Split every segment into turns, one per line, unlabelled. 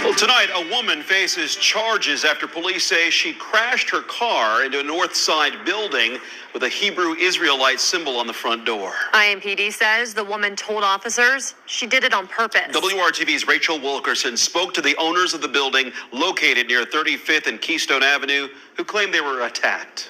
Well, tonight, a woman faces charges after police say she crashed her car into a north side building with a Hebrew Israelite symbol on the front door.
IMPD says the woman told officers she did it on purpose.
WRTV's Rachel Wilkerson spoke to the owners of the building located near 35th and Keystone Avenue who claimed they were attacked.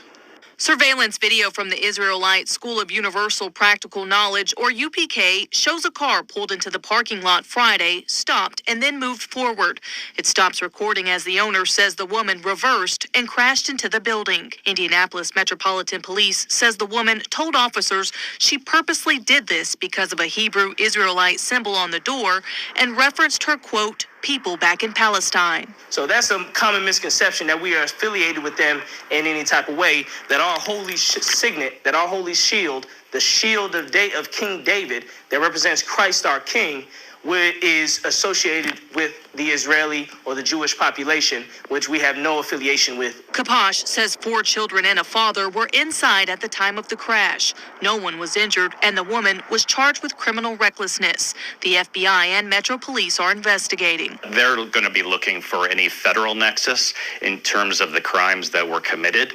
Surveillance video from the Israelite School of Universal Practical Knowledge, or UPK, shows a car pulled into the parking lot Friday, stopped, and then moved forward. It stops recording as the owner says the woman reversed and crashed into the building. Indianapolis Metropolitan Police says the woman told officers she purposely did this because of a Hebrew Israelite symbol on the door and referenced her, quote, people back in Palestine.
So that's a common misconception that we are affiliated with them in any type of way, that our holy signet, that our holy shield, the shield of King David that represents Christ our King, is associated with the Israeli or the Jewish population, which we have no affiliation with.
Kaposh says 4 children and a father were inside at the time of the crash. No one was injured, and the woman was charged with criminal recklessness. The FBI and Metro Police are investigating.
They're going to be looking for any federal nexus in terms of the crimes that were committed.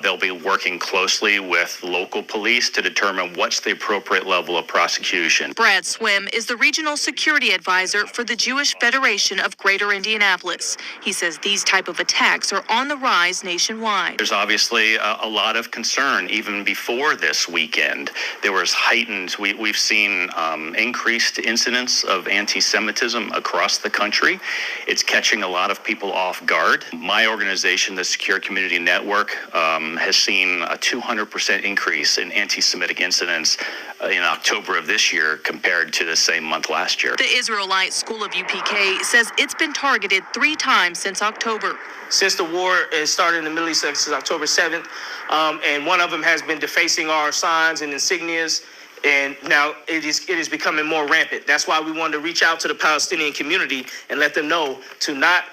They'll be working closely with local police to determine what's the appropriate level of prosecution.
Brad Swim is the regional security advisor for the Jewish Federation of Greater Indianapolis. He says these type of attacks are on the rise nationwide.
There's obviously a lot of concern even before this weekend. There was heightened, we've seen increased incidents of anti-Semitism across the country. It's catching a lot of people off guard. My organization, the Secure Community Network, has seen a 200% increase in anti-Semitic incidents in October of this year compared to the same month last year.
The Israelite School of UPK says it's been targeted 3 times since October.
Since the war started in the Middle East since October 7th, and one of them has been defacing our signs and insignias, and now it is becoming more rampant. That's why we wanted to reach out to the Palestinian community and let them know to not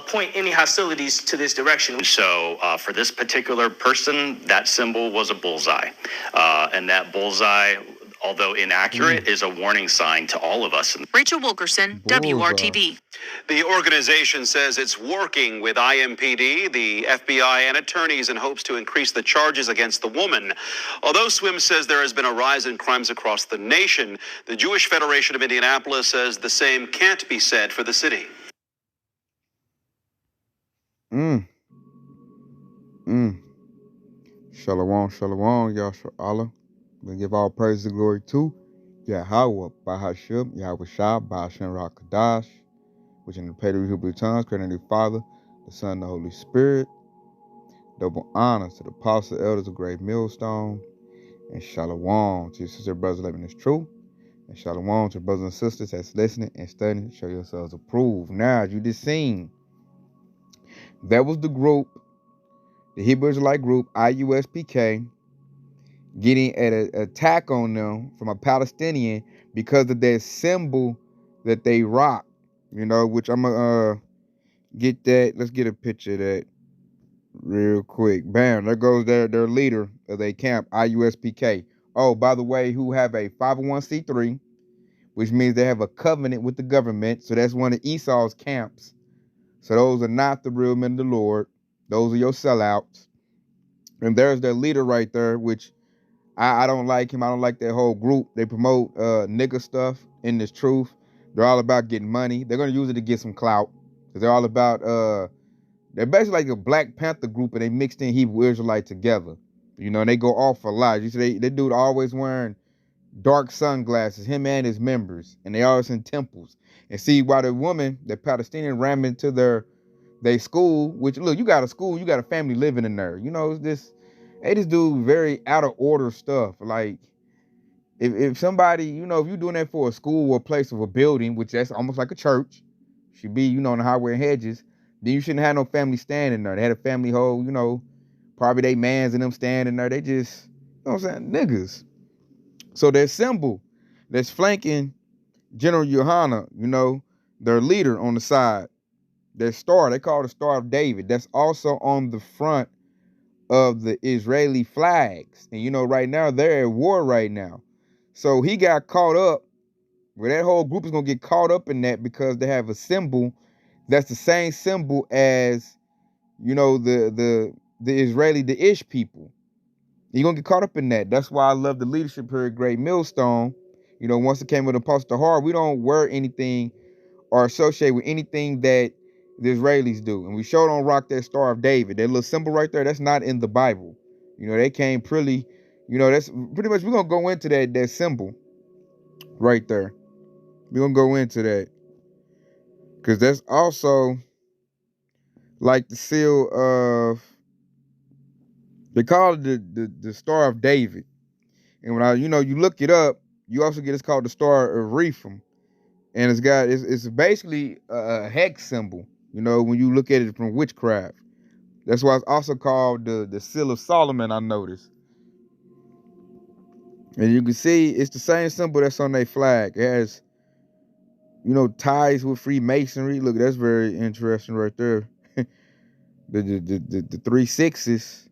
point any hostilities to this direction.
So for this particular person, that symbol was a bullseye. And that bullseye, although inaccurate, is a warning sign to all of us.
Rachel Wilkerson, WRTV.
The organization says it's working with IMPD, the FBI, and attorneys in hopes to increase the charges against the woman. Although Swim says there has been a rise in crimes across the nation, the Jewish Federation of Indianapolis says the same can't be said for the city.
Shalom, shalom, Yahshua Allah. We give all praise and glory to Yahweh, Bahashim, Yahweh Shah, Bahashim Rakadash, which in the Paleo Hebrew tongues, creating the Father, the Son, and the Holy Spirit. Double honors to the apostles, elders of Great Millstone, and shalom to your sister brothers living this truth, and shalom to brothers and sisters that's listening and studying. Show yourselves approved. Now, as you just seen, that was the group, the Hebrew Israelite group, IUSPK, getting an attack on them from a Palestinian because of their symbol that they rock, which I'm going to get that. Let's get a picture of that real quick. Bam, there goes their leader of their camp, IUSPK. Oh, by the way, who have a 501c3, which means they have a covenant with the government. So that's one of Esau's camps. So those are not the real men of the Lord. Those are your sellouts. And there's their leader right there, which I don't like him. I don't like that whole group. They promote nigger stuff in this truth. They're all about getting money. They're going to use it to get some clout. Because they're all about, they're basically like a Black Panther group, and they mixed in Hebrew Israelite together. And they go off for life. You see, they dude always wearing dark sunglasses, him and his members. And they always in temples. And see, while the woman, the Palestinian, ran into their school, which, look, you got a school, you got a family living in there. They just do very out of order stuff. Like, if somebody, if you're doing that for a school or a place of a building, which that's almost like a church, should be, on the highway and hedges, then you shouldn't have no family standing there. They had a family whole, probably they mans and them standing there. They just, what I'm saying, niggas. So their symbol that's flanking General Yohana, their leader on the side, their star, they call it the Star of David. That's also on the front of the Israeli flags. And right now they're at war right now. So he got caught up, that whole group is going to get caught up in that because they have a symbol That's the same symbol as, you know, the Israeli, the Ish people. You're gonna get caught up in that. That's why I love the leadership here at Great Millstone. You know, once it came with Apostle Hard, we don't wear anything or associate with anything that the Israelis do. And we sure don't rock that Star of David. That little symbol right there, that's not in the Bible. You know, they came pretty, you know, that's pretty much, we're gonna go into that symbol right there. We're gonna go into that. Because that's also like the seal of, they call it the Star of David. And when you look it up, you also get, it's called the Star of Rephaim. And it's basically a hex symbol, you know, when you look at it from witchcraft. That's why it's also called the Seal of Solomon, I noticed. And you can see it's the same symbol that's on their flag. It has, you know, ties with Freemasonry. Look, that's very interesting right there. The 3 6s.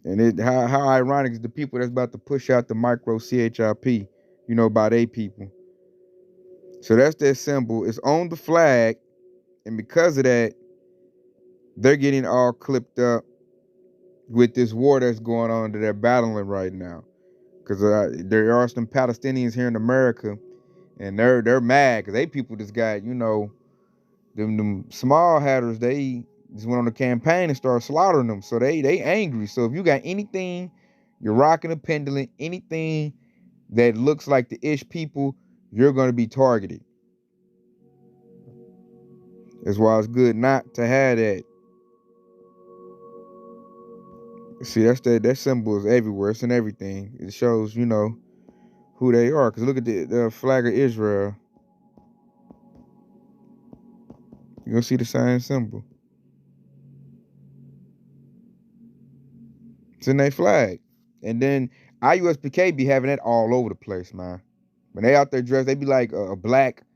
And how ironic is the people that's about to push out the micro CHIP, you know, by they people. So that's their symbol. It's on the flag. And because of that, they're getting all clipped up with this war that's going on that they're battling right now. Because there are some Palestinians here in America, and they're mad because they people just got, you know, them small hatters, they just went on a campaign and started slaughtering them. So they angry. So if you got anything, you're rocking a pendulum, anything that looks like the Ish people, you're going to be targeted. That's why it's good not to have that. See, that symbol is everywhere. It's in everything. It shows, you know, who they are. Because look at the flag of Israel. You're going to see the same symbol. It's in their flag. And then IUSPK be having that all over the place, man. When they out there dressed, they be like a Black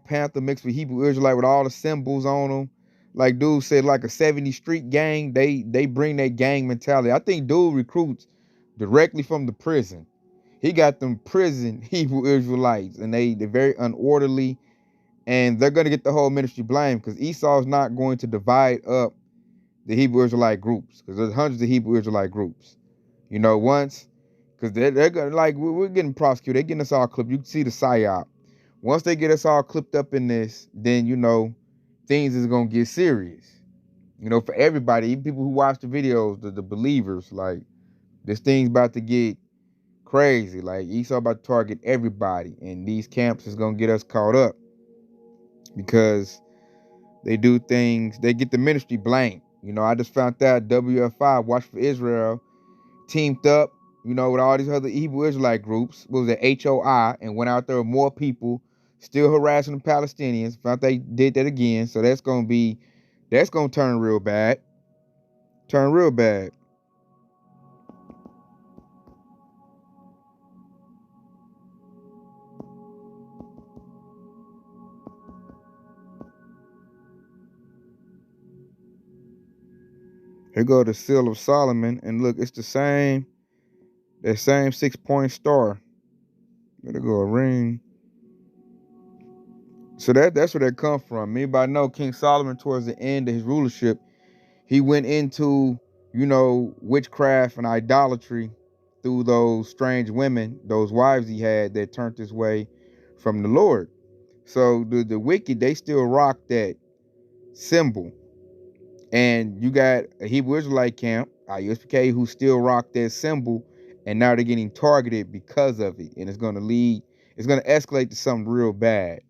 Panther mixed with Hebrew Israelite with all the symbols on them. Like dude said, like a 70 street gang, they bring that gang mentality. I think dude recruits directly from the prison. He got them prison Hebrew Israelites, and they're very unorderly, and they're gonna get the whole ministry blamed because Esau's not going to divide up the Hebrew Israelite groups, because there's hundreds of Hebrew Israelite groups. You know, once, because they're gonna, like, we're getting prosecuted, they're getting us all clipped. You can see the psyop. Once they get us all clipped up in this, then, you know, things is gonna get serious. You know, for everybody, even people who watch the videos, the believers, like, this thing's about to get crazy. Like, Esau about to target everybody, and these camps is gonna get us caught up because they do things, they get the ministry blamed. You know, I just found out WFI, Watch for Israel, teamed up, you know, with all these other Hebrew Israelite groups. What was it, HOI, and went out there with more people, still harassing the Palestinians. Found they did that again. So that's gonna turn real bad. Turn real bad. Here go the Seal of Solomon, and look, it's that same 6-point star. There go a ring. So that's where that come from. Anybody know King Solomon, towards the end of his rulership, he went into, you know, witchcraft and idolatry through those strange women, those wives he had that turned his way from the Lord. So the wicked, they still rock that symbol. And you got a Hebrew Israelite camp, IUSPK, who still rock that symbol, and now they're getting targeted because of it. And it's going to escalate to something real bad.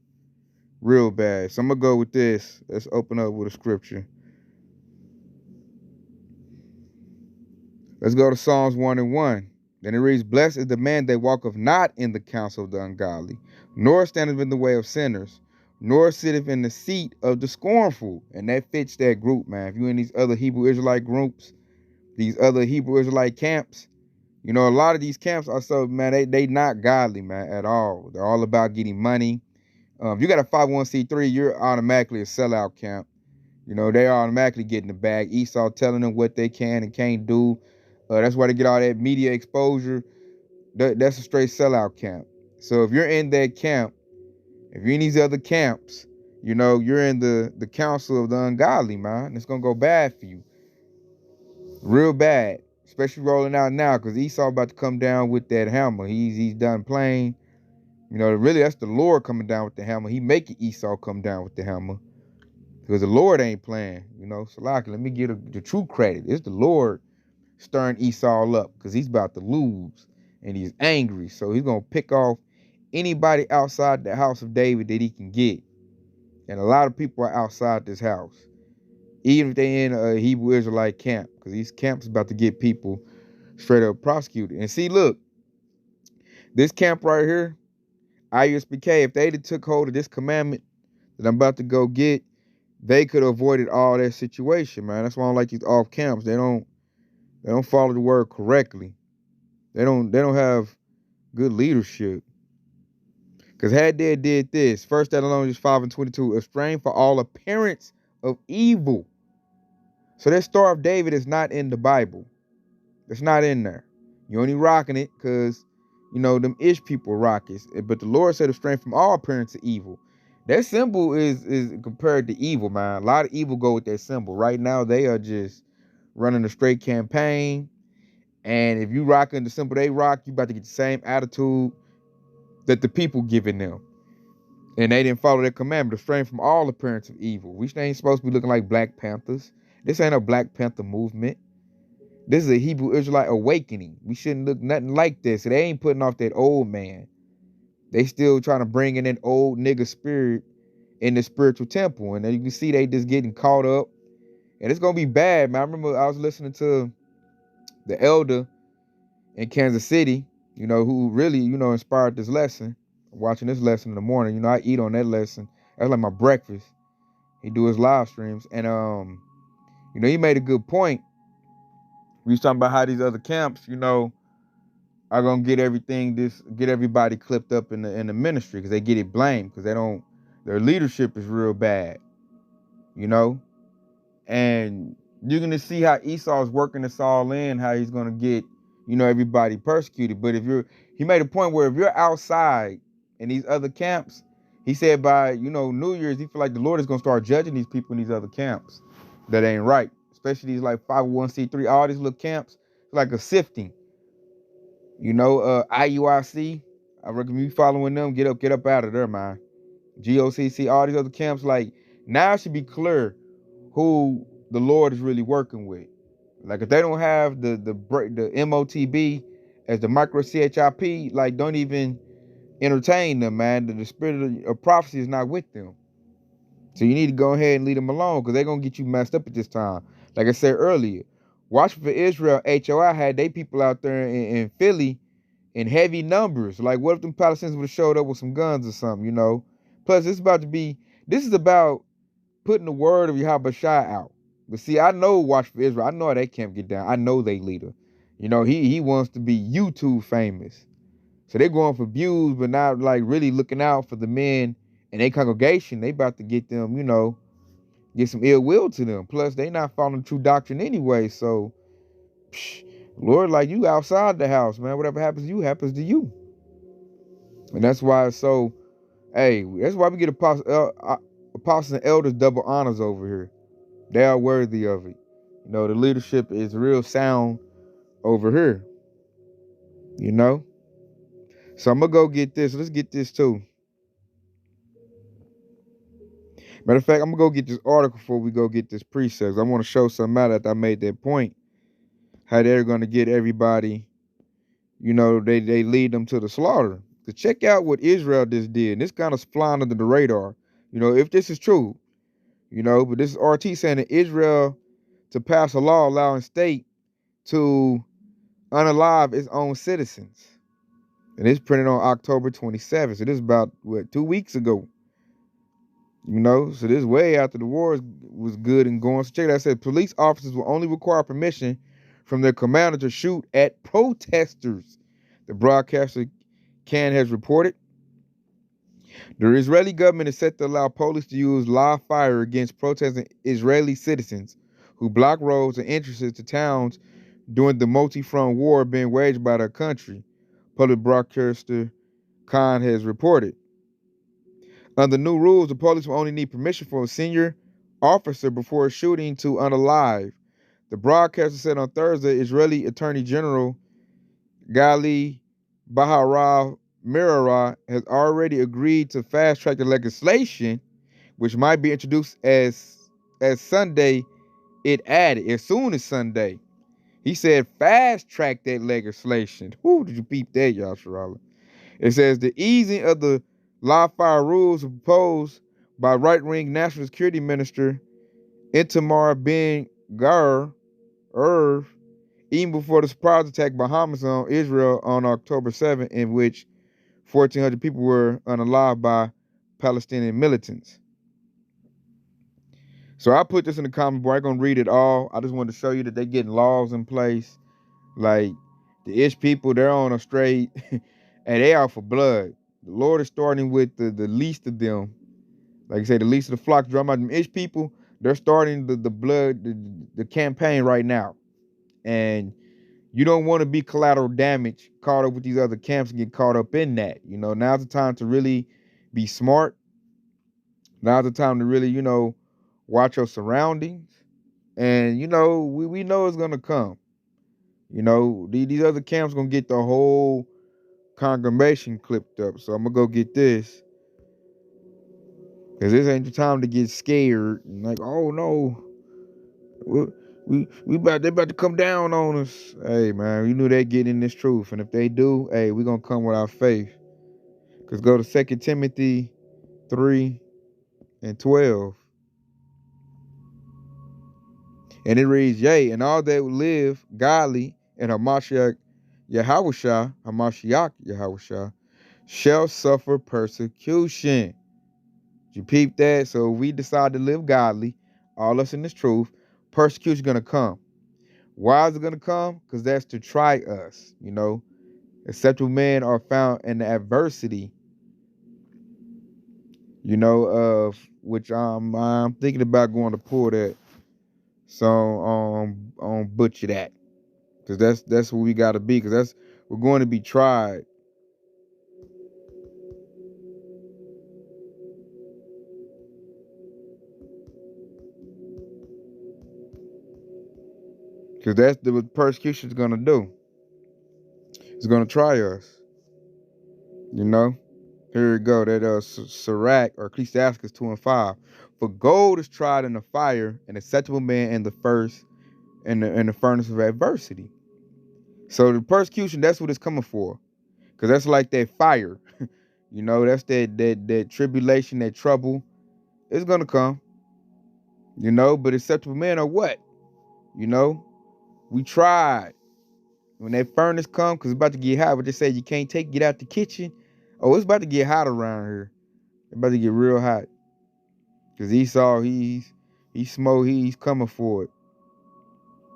Real bad. So I'm going to go with this. Let's open up with a scripture. Let's go to Psalms 1:1. Then it reads, "Blessed is the man that walketh not in the counsel of the ungodly, nor standeth in the way of sinners, nor sitteth in the seat of the scornful." And that fits that group, man. If you're in these other Hebrew Israelite groups, these other Hebrew Israelite camps, you know, a lot of these camps are so, man, they not godly, man, at all. They're all about getting money. If you got a 501c3, you're automatically a sellout camp. You know, they automatically getting the bag. Esau telling them what they can and can't do. That's why they get all that media exposure. That's a straight sellout camp. So if you're in that camp, if you're in these other camps, You know, you're in the council of the ungodly, man. It's gonna go bad for you. Real bad. Especially rolling out now, because Esau about to come down with that hammer. He's done playing. You know, really that's the Lord coming down with the hammer. He making Esau come down with the hammer. Because the Lord ain't playing. You know, so like, let me get the true credit. It's the Lord stirring Esau up, because he's about to lose. And he's angry. So he's gonna pick off anybody outside the house of David that he can get. And a lot of people are outside this house, even if they in a Hebrew Israelite camp, because these camps about to get people straight up prosecuted. And see, look, this camp right here, IUSBK, if they'd have took hold of this commandment that I'm about to go get, they could have avoided all that situation, man. That's why I don't like these off camps. They don't follow the word correctly. They don't have good leadership. Because had they did this, 1 Thessalonians 5:22, abstain for all appearance of evil. So that Star of David is not in the Bible. It's not in there. You only rocking it because, you know, them Ish people rock it. But the Lord said abstain from all appearance of evil. That symbol is compared to evil, man. A lot of evil go with that symbol. Right now, they are just running a straight campaign. And if you rocking the symbol they rock, you about to get the same attitude that the people giving them. And they didn't follow their commandment, abstain from all appearance of evil. We ain't supposed to be looking like Black Panthers. This ain't a Black Panther movement. This is a Hebrew Israelite awakening. We shouldn't look nothing like this. They ain't putting off that old man. They still trying to bring in that old nigga spirit in the spiritual temple. And then you can see they just getting caught up. And it's going to be bad, man. I remember I was listening to the elder in Kansas City, you know, who really, you know, inspired this lesson. Watching this lesson in the morning. You know, I eat on that lesson. That's like my breakfast. He do his live streams. And, you know, he made a good point. We was talking about how these other camps, you know, are gonna get everybody clipped up in the ministry, because they get it blamed, because their leadership is real bad, you know. And you're gonna see how Esau's working this all in, how he's gonna get, you know, everybody persecuted. But he made a point where if you're outside in these other camps, he said by, you know, New Year's, he feel like the Lord is gonna start judging these people in these other camps that ain't right. Especially these like 501c3, all these little camps, like a sifting. You know, IUIC, I recommend you following them. Get up out of there, man. GOCC, all these other camps, like, now it should be clear who the Lord is really working with. Like, if they don't have the MOTB as the micro CHIP, like, don't even entertain them, man. The spirit of prophecy is not with them. So you need to go ahead and leave them alone, because they're going to get you messed up at this time. Like I said earlier, Watch for Israel, HOI had they people out there in Philly in heavy numbers. Like, what if them Palestinians would have showed up with some guns or something, you know? Plus, this is about putting the word of Yahweh Shai out. But see, I know Watch for Israel. I know how they can't get down. I know they leader. You know, he wants to be YouTube famous. So they're going for views, but not like really looking out for the men and their congregation. They about to get them, you know, get some ill will to them. Plus, they not following true doctrine anyway. So, Lord, like, you outside the house, man. Whatever happens to you happens to you. And that's why it's so, hey, that's why we get apostles and elders double honors over here. They are worthy of it. You know, the leadership is real sound over here. You know? So I'm going to go get this. Let's get this too. Matter of fact, I'm going to go get this article before we go get this precept. I want to show something out after I made that point. How they're going to get everybody, you know, they lead them to the slaughter. To check out what Israel just did. And this kind of flying under the radar. You know, if this is true. You know, but this is RT saying that Israel to pass a law allowing state to unalive its own citizens. And it's printed on October 27th. So this is about, 2 weeks ago. You know, so this way after the war was good and going. So check it out. I said police officers will only require permission from their commander to shoot at protesters. The broadcaster Can has reported. The Israeli government is set to allow police to use live fire against protesting Israeli citizens who block roads and entrances to towns during the multi-front war being waged by their country, public broadcaster Khan has reported. Under new rules, the police will only need permission from a senior officer before shooting to unalive. The broadcaster said on Thursday Israeli Attorney General Gali Baharav Mirara has already agreed to fast-track the legislation, which might be introduced as Sunday. It added as soon as Sunday. He said fast-track that legislation. Who did you peep that, Yasharala? It says the easing of the live fire rules proposed by right-wing National Security Minister Itamar Ben Gvir even before the surprise attack by Hamas on Israel on October 7th, in which 1,400 people were unalived by Palestinian militants. So I put this in the comments, boy. I ain't gonna read it all. I just wanted to show you that they're getting laws in place. Like the Ish people, they're on a straight, and they out for blood. The Lord is starting with the least of them. Like I say, the least of the flock. Drum out them Ish people. They're starting the blood, the campaign right now, and you don't want to be collateral damage, caught up with these other camps and get caught up in that. You know, now's the time to really be smart. Now's the time to really, watch your surroundings. And, we know it's going to come. These other camps going to get the whole congregation clipped up. So I'm going to go get this. Because this ain't the time to get scared. And like, oh, no. They about to come down on us. Hey, man, we knew they'd get in this truth. And if they do, hey, we're going to come with our faith. Because go to 2 Timothy 3:12. And it reads, yea, and all that live godly in Hamashiach Yahushua, shall suffer persecution. Did you peep that? So if we decide to live godly, all us in this truth, persecution is going to come. Why is it going to come? Because that's to try us, Acceptable men are found in the adversity, of which I'm thinking about going to pull that. So on butcher that. Because that's what we got to be. Because we're going to be tried. Because that's what persecution is going to do. It's going to try us. Here we go. That Sirach or Ecclesiastes 2:5. For gold is tried in the fire, and acceptable man in the furnace of adversity. So the persecution, that's what it's coming for. Because that's like that fire. That's that tribulation, that trouble. It's gonna come. But acceptable men are what? We tried. When that furnace come, because it's about to get hot, but they say you can't get out the kitchen. Oh, it's about to get hot around here. It's about to get real hot. Because Esau, he's coming for it.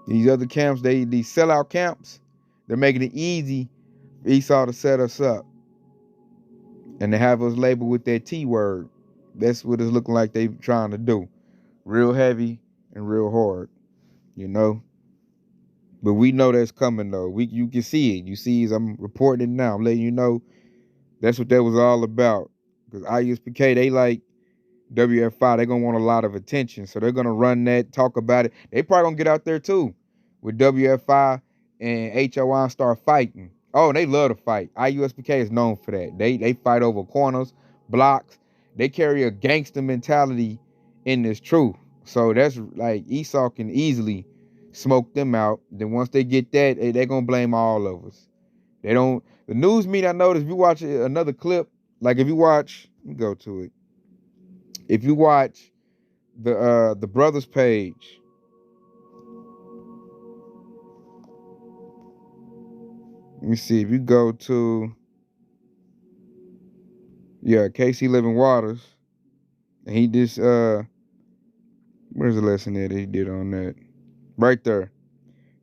These other camps, these sellout camps, they're making it easy for Esau to set us up. And to have us labeled with that T word. That's what it's looking like they trying to do. Real heavy and real hard. But we know that's coming though. You can see it. You see as I'm reporting it now. I'm letting you know that's what that was all about. Because IUSPK, they like WF5, they're going to want a lot of attention. So they're going to run that, talk about it. They probably going to get out there too with WF5 and HOI and start fighting. Oh, and they love to fight. IUSPK is known for that. They fight over corners, blocks. They carry a gangster mentality in this truth. So that's like Esau can easily smoke them out. Then once they get that, they're going to blame all of us. The news media, I noticed, if you watch another clip, like if you watch, let me go to it. If you watch the brothers page, let me see. If you go to KC Living Waters, and he just where's the lesson that he did on that? Right there.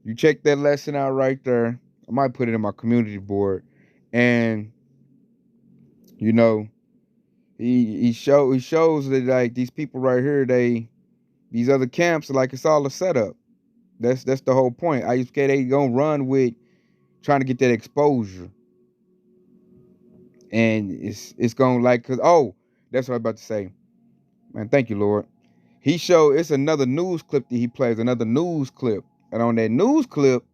You check that lesson out right there. I might put it in my community board, and he shows that like these people right here, these other camps are like it's all a setup. That's the whole point. IUPK, they gonna run with trying to get that exposure, and it's gonna like, cause That's what I'm about to say. Man, thank you, Lord. He showed, it's another news clip that he plays, another news clip. And on that news clip,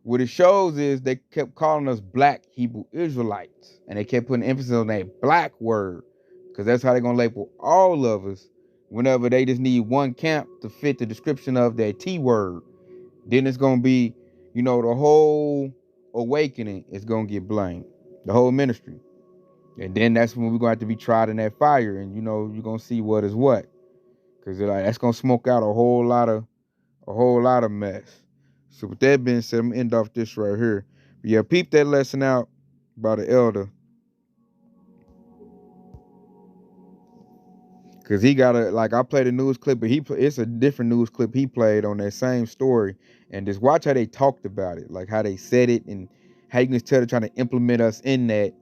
what it shows is they kept calling us black Hebrew Israelites. And they kept putting emphasis on that black word. Because that's how they're going to label all of us whenever they just need one camp to fit the description of that T word. Then it's going to be, the whole awakening is going to get blamed. The whole ministry. And then that's when we're going to have to be tried in that fire. And, you're going to see what is what. Because that's going to smoke out a whole lot of mess. So with that being said, I'm going to end off this right here. But yeah, peep that lesson out by the elder. Because he got I played a news clip, but it's a different news clip he played on that same story. And just watch how they talked about it, like how they said it and how you can tell they're trying to implement us in that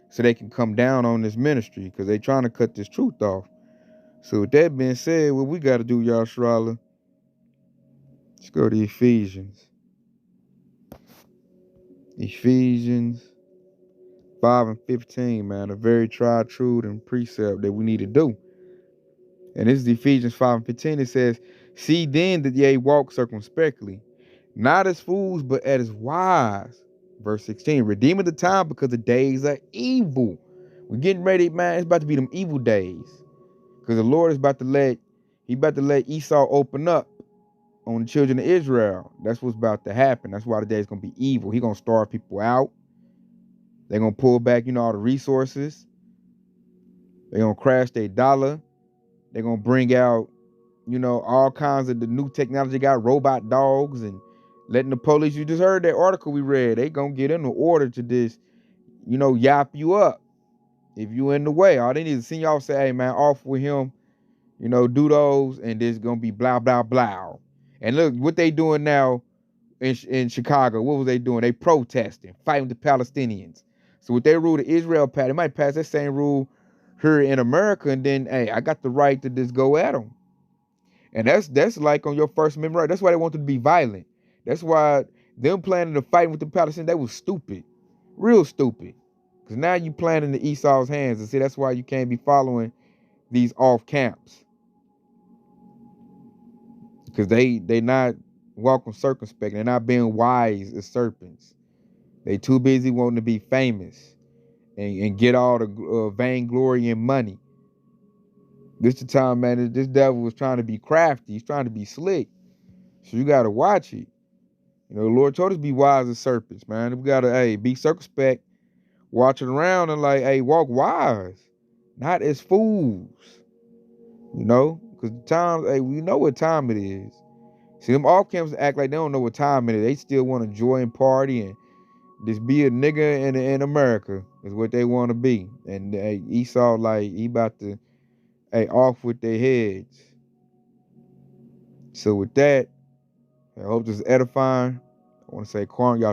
so they can come down on this ministry because they're trying to cut this truth off. So with that being said, what we got to do, y'all, Shrala, let's go to Ephesians. Ephesians 5 and 15, man, a very tried truth and precept that we need to do. And this is Ephesians 5 and 15. It says, see then that ye walk circumspectly, not as fools, but as wise. Verse 16, redeeming the time because the days are evil. We're getting ready, man. It's about to be them evil days. Because the Lord is about to let Esau open up on the children of Israel. That's what's about to happen. That's why the day is going to be evil. He's going to starve people out. They're going to pull back, all the resources. They're going to crash their dollar. They're going to bring out, all kinds of the new technology. Got robot dogs and letting the police. You just heard that article we read. They going to get in the order to this, yap you up. If you in the way, all they need to see y'all say, hey, man, off with him. Do those, and there's going to be blah, blah, blah. And look, what they doing now in Chicago, what was they doing? They protesting, fighting the Palestinians. So with their rule, the Israel pass, they might pass that same rule here in America, and then, hey, I got the right to just go at them. And that's like on your First Amendment right. That's why they wanted to be violent. That's why them planning to fight with the Palestinians, that was stupid. Real stupid. Because now you playing in the Esau's hands. And see, that's why you can't be following these off camps. Because they not walking circumspect. They're not being wise as serpents. They too busy wanting to be famous and get all the vainglory and money. This the time, man, this devil was trying to be crafty. He's trying to be slick. So you got to watch it. The Lord told us to be wise as serpents, man. We got to, be circumspect, watch it around and walk wise, not as fools. Because the times, we know what time it is. See, them off camps act like they don't know what time it is. They still want to enjoy and party and just be a nigga in America is what they want to be. And Esau, he about to, off with their heads. So with that, I hope this is edifying. I want to say, Quan, y'all